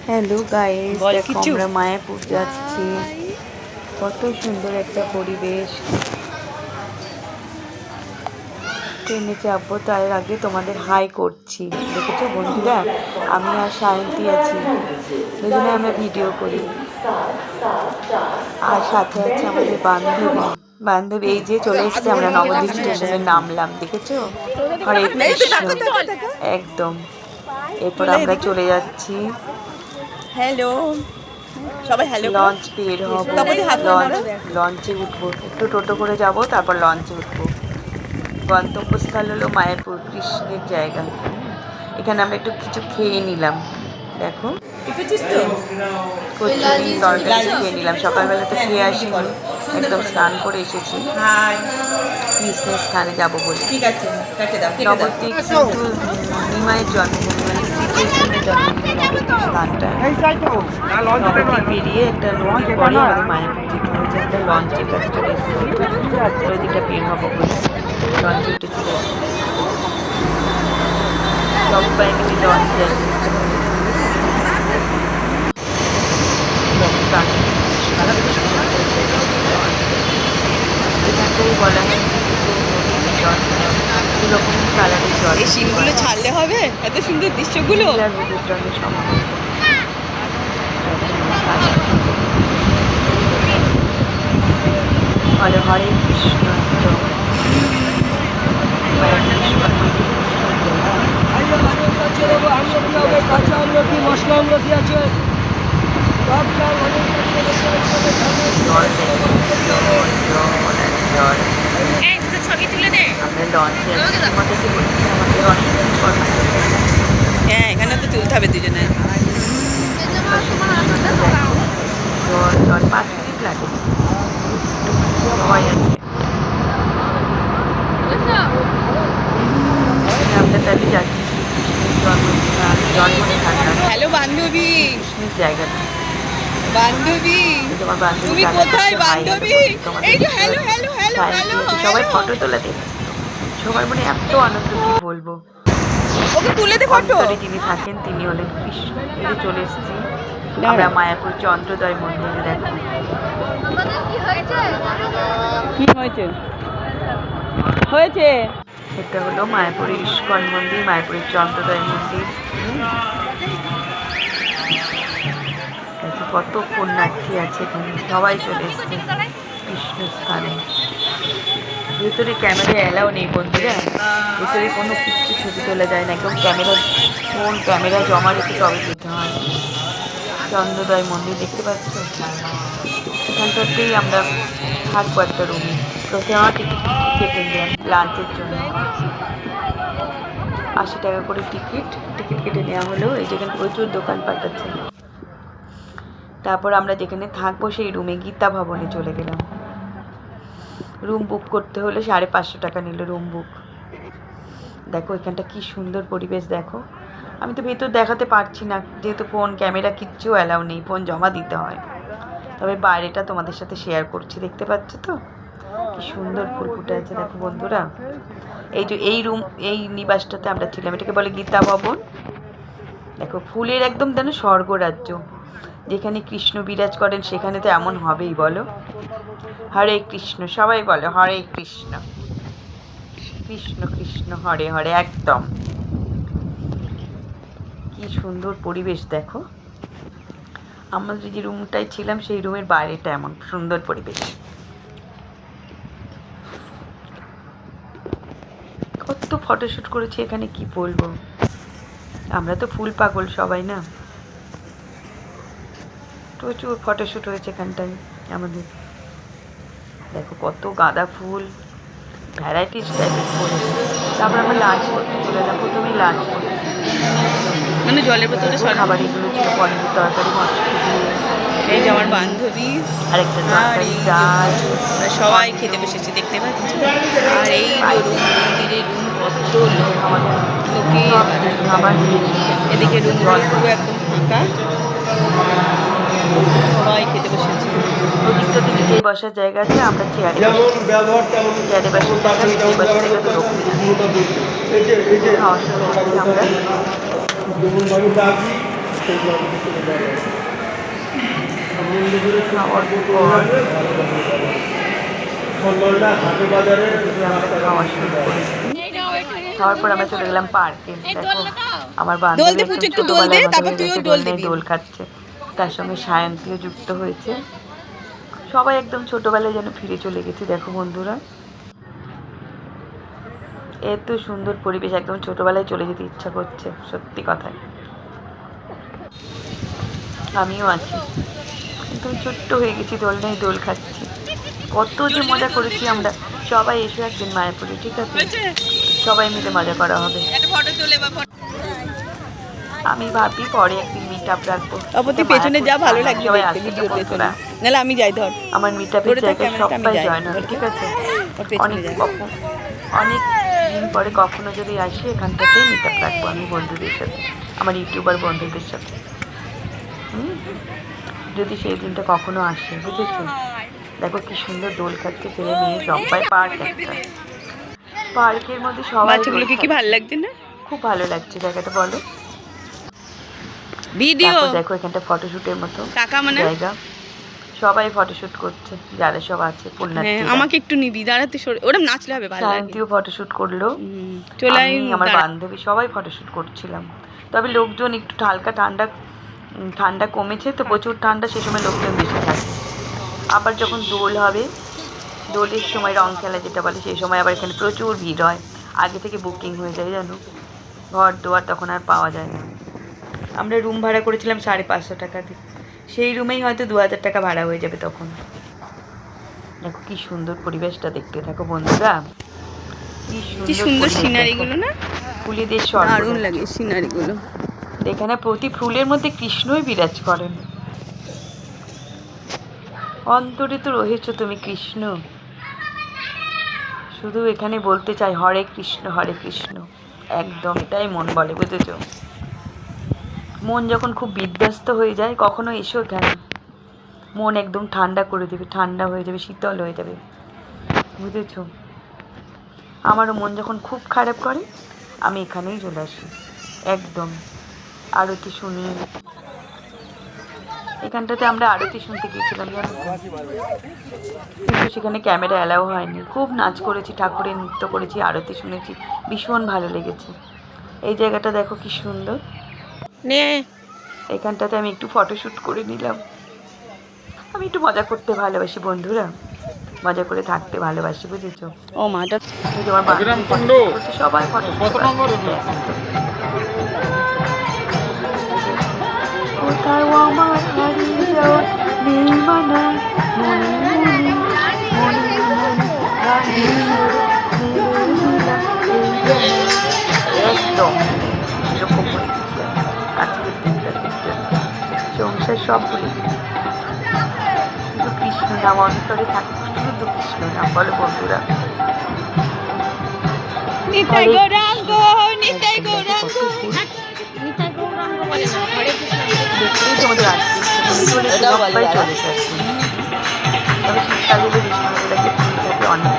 Hello guys, দেখো আমরা মায়াপুর যাচ্ছি। কত সুন্দর একটা পরিবেশ। ট্রেনে চাপবো তার আগে তোমাদের হাই করছি। দেখেছো বন্ধুরা, আমি আর সায়ন্তী আছি, দুজনে আমরা ভিডিও করি। আর সাথে আছে আমাদের বান্ধবী এই যে চলে এসেছে, আমরা নবদ্বীপ স্টেশনে নামলাম, দেখেছো? হরে কৃষ্ণ, একদম। এরপর আমরা চলে যাচ্ছি, হ্যালো সবাই, হ্যালো। লঞ্চ বের হব, লঞ্চে উঠবো, একটু টোটো করে যাব, তারপর লঞ্চে উঠবো। গন্তব্যস্থল হলো মায়াপুর, কৃষ্ণের জায়গা। এখানে আমরা একটু কিছু খেয়ে নিলাম, দেখো কচুরি তরকারি খেয়ে নিলাম। সকালবেলা তো খেয়ে আসিনি, একদম স্নান করে এসেছি কৃষ্ণের স্থানে যাবো বলে। নবদ্বীপ কিন্তু নিমাইয়ের জন্মভূমি, মানে শ্রীকৃষ্ণের জন্মভূমি নবদ্বীপ স্থানটা। নবদ্বীপ পেরিয়ে একটা নদীর পরে আমাদের মায়াপুর যেতে হয়েছে। একটা লঞ্চের কাছে চলে এসেছি, নদীটা বের হবো বলে লঞ্চে উঠেছি। সবাই মিলে লঞ্চ যাচ্ছি। এখানটাই বলা হয় এরকম কালারের জল, এই সিনগুলো ছাড়লে হবে, এত সুন্দর দৃশ্যগুলো। আর হলুদ রঙের সম্ভব। হরে হরে কৃষ্ণ, ছবি তুলে দে। আমরা লঞ্চে আমাদের অনেক। হ্যাঁ, এখানে তো তুলতে হবে দুজনে। জল 5 মিনিট লাগে, সময় আছে। আমরা তাহলে যাচ্ছি জন্মস্থান, হ্যালো বান্ধবী, কৃষ্ণের জায়গাটা। বান্ধবী তোমার বান্ধবী তুমি কোথায় বান্ধবী? এই যে হ্যালো হ্যালো হ্যালো হ্যালো। সবাই ফটো তোলা দেখে, সবার মনে এত আনন্দ কি বলবো। ওকে তুলে দে ফটো। যিনি থাকেন তিনি হলেন কৃষ্ণ। এই যে চলে এসেছি আমরা মায়াপুর চন্দ্রোদয় মন্দিরে। দেখো কি হয়েছে হয়েছে। এটা হলো মায়াপুরের ইস্কন মন্দির, মায়াপুরের চন্দ্রোদয় মন্দির। কত পুণ্যার্থী আছে এখানে, সবাই চলে এসছে কৃষ্ণ স্থানে। ভেতরে ক্যামেরা এলাও নেই বন্ধুরা, ভেতরে কোনো কিছু ছবি তোলা যায় না, একদম ক্যামেরা জমা রেখে তবে যেতে হয়। চন্দ্রোদয় মন্দির দেখতে পাচ্ছ, এখানটাতেই আমরা থাকবো একটা রুমে। প্রথমে আমার টিকিট কেটে নিলাম লাঞ্চের জন্য, 80 টাকা করে টিকিট কেটে নেওয়া হলো। এই যেখানে প্রচুর দোকানপাট আছে। তারপর আমরা যেখানে থাকবো সেই রুমে গীতা ভবনে চলে গেলাম। রুম বুক করতে হলে 550 টাকা নিল রুম বুক। দেখো এখানটা কি সুন্দর পরিবেশ, দেখো। আমি তো ভেতর দেখাতে পারছি না, যেহেতু ফোন ক্যামেরা কিচ্ছু অ্যালাউ নেই, ফোন জমা দিতে হয়। তবে বাইরেটা তোমাদের সাথে শেয়ার করছি, দেখতে পাচ্ছ তো কি সুন্দর ফুল ফুটে আছে। দেখো বন্ধুরা, এই যে এই নিবাসটাতে আমরা ছিলাম, এটাকে বলে গীতা ভবন। দেখো ফুলের একদম যেন স্বর্গরাজ্য, যেখানে কৃষ্ণ বিরাজ করেন সেখানে তো এমন হবেই, বলো। হরে কৃষ্ণ, সবাই বলো হরে কৃষ্ণ, কৃষ্ণ কৃষ্ণ হরে হরে। একদম কি সুন্দর পরিবেশ দেখো। আমাদের যে রুমটায় ছিলাম সেই রুমের বাইরেটা এমন সুন্দর পরিবেশ। কত ফটোশ্যুট করেছি এখানে, কি বলবো। আমরা তো ফুল পাগল সবাই না, প্রচুর ফটোশ্যুট হয়েছে এখানটায় আমাদের। দেখো কত গাঁদা ফুল, ভ্যারাইটিস টাইপের ফুল। তারপর আমরা লাঞ্চ করতে চলে এলাম। প্রথমেই লাঞ্চ করছি, মানে জলের বোতলে খাবার এগুলো ছিল পনির তরকারি, মটরশুঁটি দিয়ে। এই যে আমার বান্ধবী আরেকটা তরকারি, ডাল, সবাই খেতে বসেছে, দেখতে পাচ্ছি। আর এই যে রুম, মন্দিরের রুম কত লোক, খাবার এদিকে রুম পুরো একদম ফাঁকা, সবাই খেতে বসেছে। ওদিক তো নিচেই বসার জায়গা আছে, আমরা চেয়ারে বসার জায়গা, নিচেই বসার জায়গা তো লোক নেই। খাওয়া শুরু করছি আমরা। খাওয়ার পর খাওয়া শুরু করেছি। খাওয়ার পর আমরা চলে গেলাম পার্কে। দেখো আমার বান্ধবী একদম ছোটবেলার মতো হয়ে গেছে, দোল খাচ্ছে। তার সঙ্গে সায়ন্তীও যুক্ত হয়েছে। সবাই একদম ছোটবেলায় যেন ফিরে চলে গেছি। দেখো বন্ধুরা, এত সুন্দর পরিবেশ, একদম ছোটবেলায় চলে যেতে ইচ্ছা করছে, সত্যি কথায়। আমিও আছি, একদম ছোট্ট হয়ে গেছি, দোলনায় দোল খাচ্ছি। কত যে মজা করেছি আমরা। সবাই এসো একদিন মায়াপুরে, ঠিক আছে? সবাই মিলে মজা করা হবে। আমি ভাবি পরে একদিন মিট আপ রাখবো। তুই পেছনে যা, ভালো লাগবে সবাই দেখতে আসবে ভিডিও তো পেছনে। বন্ধুরা। নাহলে আমি যাই, ধর আমার মিট আপের জায়গায় সবাই জয়েন হবে, ঠিক আছে? অনেক দিন পরে কখনো যদি আসি, এখানটাতেই মিট আপ রাখবো আমি বন্ধুদের সাথে, আমার ইউটিউবার বন্ধুদের সাথে। যদি সেই দিনটা কখনো আসে, বুঝেছো? দেখো কি সুন্দর দোল খাচ্ছে ছেলে মেয়ে সবাই। পার্ক একটা, পার্কের মধ্যে সবাই বাচ্চাগুলোকে কি ভালো লাগছে না? খুব ভালো লাগছে জায়গাটা, বলো? ভিডিও দেখো এখানটা ফটোশুটের মতো টাকা মানে জায়গা, সবাই ফটোশুট করছে যারা সব আছে পুণ্যার্থী। আমাকে একটু নিবি, দাঁড়াতে ওরা নাচলে হবে, ভালো লাগে। সায়ন্তীও ফটোশুট করলো, চলাই আমার বান্ধবী সবাই ফটোশুট করছিলাম। তবে লোকজন একটু হালকা ঠান্ডা কমেছে তো, প্রচুর ঠান্ডা, সে সময় লোকজন বেশি থাকে। আবার যখন দোল হবে, দোলের সময় রং খেলা যেটা বলে, সেই সময় আবার এখানে প্রচুর ভিড় হয়। আগে থেকে বুকিং হয়ে যায় জানো, ঘর দোয়ার তখন আর পাওয়া যায় না। আমরা রুম ভাড়া করেছিলাম 550 টাকা দিয়ে, সেই রুমেই হয়তো 2000 টাকা ভাড়া হয়ে যাবে তখন। দেখো কি সুন্দর পরিবেশটা, দেখতে থাকো বন্ধুরা। কি সুন্দর সিনারিগুলো না, ফুলেদের দারুণ লাগে সিনারিগুলো। এখানে প্রতি ফুলের মধ্যে কৃষ্ণই বিরাজ করেন। অন্তরে তো রয়েছো তুমি কৃষ্ণ, শুধু এখানে বলতে চাই হরে কৃষ্ণ হরে কৃষ্ণ, একদম এটাই মন বলে, বুঝেছো? মন যখন খুব বিধ্বস্ত হয়ে যায়, কখনো এসো এখানে, মন একদম ঠান্ডা করে দেবে, ঠান্ডা হয়ে যাবে, শীতল হয়ে যাবে, বুঝেছো? আমারও মন যখন খুব খারাপ করে, আমি এখানেই চলে আসি একদম। আরতি শুনি, এখানটাতে আমরা আরতি শুনতে গিয়েছিলাম জানো, কিন্তু সেখানে ক্যামেরা অ্যালাউ হয়নি। খুব নাচ করেছি, ঠাকুরের নৃত্য করেছি, আরতি শুনেছি, ভীষণ ভালো লেগেছে। এই জায়গাটা দেখো কি সুন্দর, এখানটাতে আমি একটু ফটোশ্যুট করে নিলাম। আমি একটু মজা করতে ভালোবাসি বন্ধুরা, মজা করে থাকতে ভালোবাসি, বুঝেছো? ও মাটা তোমার বান্ধবী করছে, সবাই ফটো কোথাও আমার হারিয়ে যাওয়া নেই মানা, মনে মনে মনে মনে গানের সুর মেলে দিলাম এই একদম এরকম হয়ে গেছে আজকের দিনটা দেখতে। সংসার সব ভুলে গেছি, শুধু কৃষ্ণ নাম অন্তরে থাকুক, শুধু কৃষ্ণ নাম, বলো বন্ধুরা। নিতাই গৌরাঙ্গ, নিতাই গৌরাঙ্গ, নিতাই গৌরাঙ্গ বলে না, হরে দেখতেই তোমাদের আসছে সবাই চলেছে আসছে। তবে শীতকালে বেশি ভালো লাগে, ফুল থাকে অনেক।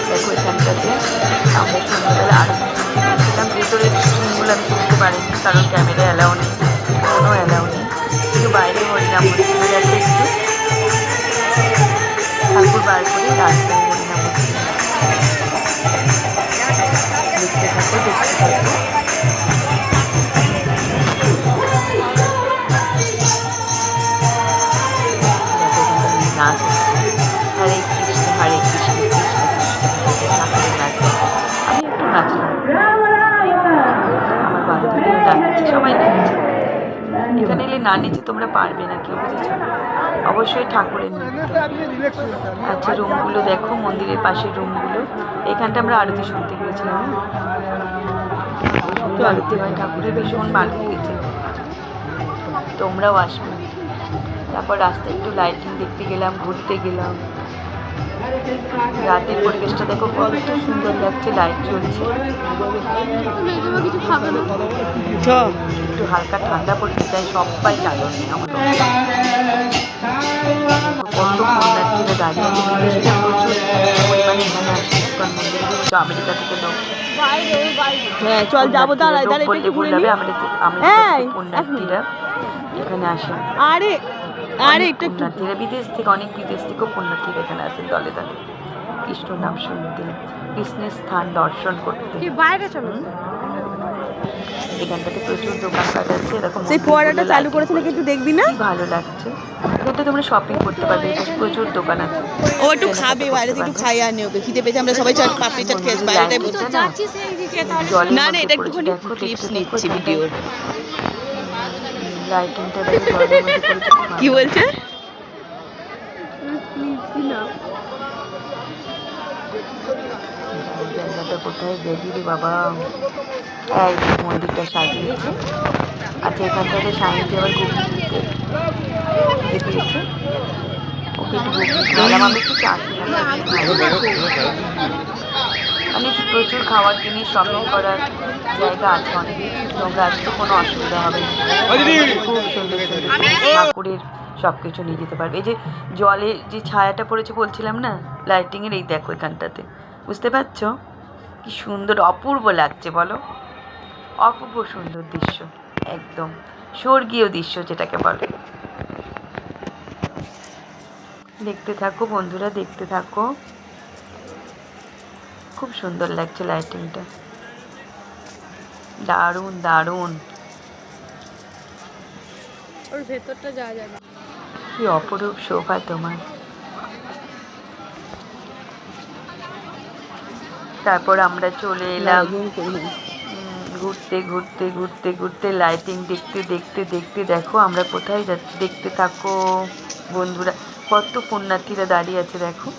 দেখো এখানটাতে আমরা সন্ধ্যাবেলা আরতি শুনছিলাম, ভেতরের সিনগুলো আমি তুলতে পারিনি, কারণ ক্যামেরা অ্যালাউ নেই, কোনো অ্যালাউ নেই, কিন্তু বাইরে হরিনাম হচ্ছিল। দেখো একটু ঠাকুর বার করে রাস্তায় হরিনাম হচ্ছিল, দেখতে থাকো দেখতে থাকো। নাচ, হরে কৃষ্ণ হরে কৃষ্ণ কৃষ্ণ কৃষ্ণ নাচ। আমি একটু নাচলাম, আমার বান্ধবীও নাচছে, সবাই নাচছে। এখানে এলে না নিচে তোমরা পারবে না কেউ, বুঝেছো? অবশ্যই ঠাকুরের নৃত্য। আচ্ছা রুমগুলো দেখো, মন্দিরের পাশের রুমগুলো, এখানটা আমরা আরতি শুনতে গিয়েছিলাম। সুন্দর আরতি হয়, ঠাকুরের ভীষণ ভালো লেগেছে, তোমরাও আসবে। তারপর রাস্তায় একটু লাইটিং দেখতে গেলাম, ঘুরতে গেলাম। রাতের পরিবেশটা দেখো কত সুন্দর লাগছে, লাইট জ্বলছে, একটু হালকা ঠান্ডা পড়তে চাই, সবাই চাদর নেই আমার কত পুণ্যার্থীরা দাঁড়িয়ে আছে, বিদেশিরা প্রচুর পরিমাণে এখানে আসে। ইস্কন মন্দিরে বুঝেছো, আমেরিকা থেকে লোক হ্যাঁ চল যাবো, দাঁড়ায় দাঁড়ায় বললে একটু ভুল ঘুরে হবে, নি। আমেরিকা এই, থেকে পুণ্যার্থীরা এখানে আসেন। আরে আরে অনেক একটু একটু পুণ্যার্থীরা বিদেশ থেকে, অনেক বিদেশ থেকেও পুণ্যার্থীরা এখানে আসেন দলে দলে কৃষ্ণ নাম শুনতে, কৃষ্ণের স্থান দর্শন করতে। বাইরে চলো। এখানটাতে প্রচুর দোকানপাট আছে, এরকম সেই ফোয়ারাটা চালু করেছে নাকি একটু দেখবি না? কি ভালো লাগছে। এখানটা তোমরা শপিং করতে পারবে, এখানে প্রচুর দোকান আছে। ও একটু খাবে, বাইরে থেকে একটু খাই আনি ওকে, খিদে পেয়েছে, আমরা সবাই চল পাপড়ি চাট খেয়েছি বাইরেটাই বসে। না না এটা একটুখানি ক্লিপস নিচ্ছি ভিডিওর। লাইটিংটা দেখো জলের মধ্যে করেছে, খুব কি ভালো। বলছে? জায়গাটা কোথায় গেলি রে বাবা? এই মন্দিরটা সাজিয়েছে। আচ্ছা এখানটাতে সাইনকে আবার ঘুগনি দিতে খিদে পেয়েছে, ওকে একটু ঘুগনি খাওয়ালাম, আমি একটু চা খেলাম। মানে প্রচুর খাওয়ার জিনিস, শপিং করার জায়গা আছে অনেক কিছু, তোমরা আসলে কোনো অসুবিধা হবে না। খুব সুন্দর সুন্দর ঠাকুরের সব কিছু নিয়ে যেতে পারবে। এই যে জলের যে ছায়াটা পড়েছে বলছিলাম না লাইটিংয়ের, এই দেখো এখানটাতে, বুঝতে পারছো কি সুন্দর অপূর্ব লাগছে বলো? অপূর্ব সুন্দর দৃশ্য, একদম স্বর্গীয় দৃশ্য যেটাকে বলে। দেখতে থাকো বন্ধুরা, দেখতে থাকো, খুব সুন্দর লাগছে লাইটিংটা, দারুণ দারুণ। ওর ভেতরটা যাওয়া যাবে। কি অপরূপ শোভা তোমার। তারপর আমরা চলে এলাম ঘুরতে ঘুরতে ঘুরতে ঘুরতে, লাইটিং দেখতে দেখতে দেখতে, দেখো আমরা কোথায় যাচ্ছি, দেখতে থাকো বন্ধুরা। কত পুণ্যার্থীরা দাঁড়িয়ে আছে দেখো।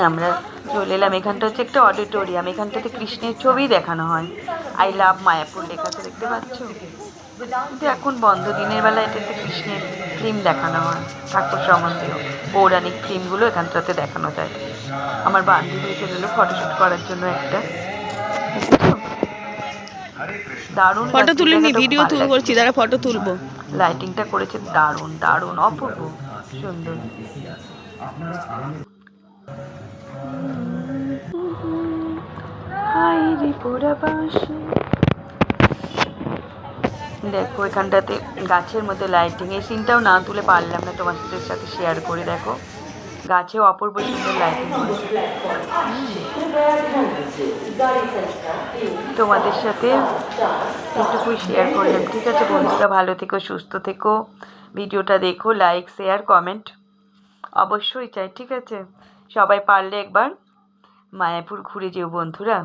আমরা চলে এলাম, এখানটা হচ্ছে একটা অডিটোরিয়াম, এখানটাতে কৃষ্ণের ছবি দেখানো হয়, আই লাভ মায়াপুর লেখাটা দেখতে পাচ্ছ। কিন্তু এখন বন্ধ, দিনের বেলা এটাতে কৃষ্ণের ফিল্ম দেখানো হয়, ঠাকুর সম্বন্ধীয় পৌরাণিক ফিল্মগুলো এখানটাতে দেখানো যায়। আমার বান্ধবী চলে এলো ফটোশ্যুট করার জন্য একটা, দারুণ ফটো লাগছে তুলে নি, জায়গাটা, খুব ভিডিও ভালো লাগছে। করছি, দাঁড়া ফটো তুলবো। লাইটিংটা করেছে দারুণ দারুণ অপূর্ব সুন্দর। হাই রে পোড়াবাসী, দেখো এখানটাতে গাছের মধ্যে লাইটিং, এই সিনটাও না তুলে পারলাম না তোমাদের সাথে শেয়ার করে। দেখো গাছে অপূর্ব সুন্দর লাইটিং করেছে, তোমাদের সাথে একটুকু শেয়ার করলাম। ঠিক আছে বন্ধুরা, ভালো থেকো, সুস্থ থেকো, ভিডিওটা দেখো, লাইক শেয়ার কমেন্ট অবশ্যই চাই। ঠিক আছে, সবাই পারলে একবার মায়াপুর ঘুরে যেও বন্ধুরা।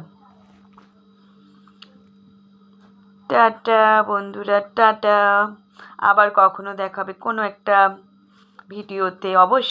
টাটা বন্ধুরা, টাটা। আবার কখনো দেখাবে কোনো একটা ভিডিওতে অবশ্যই।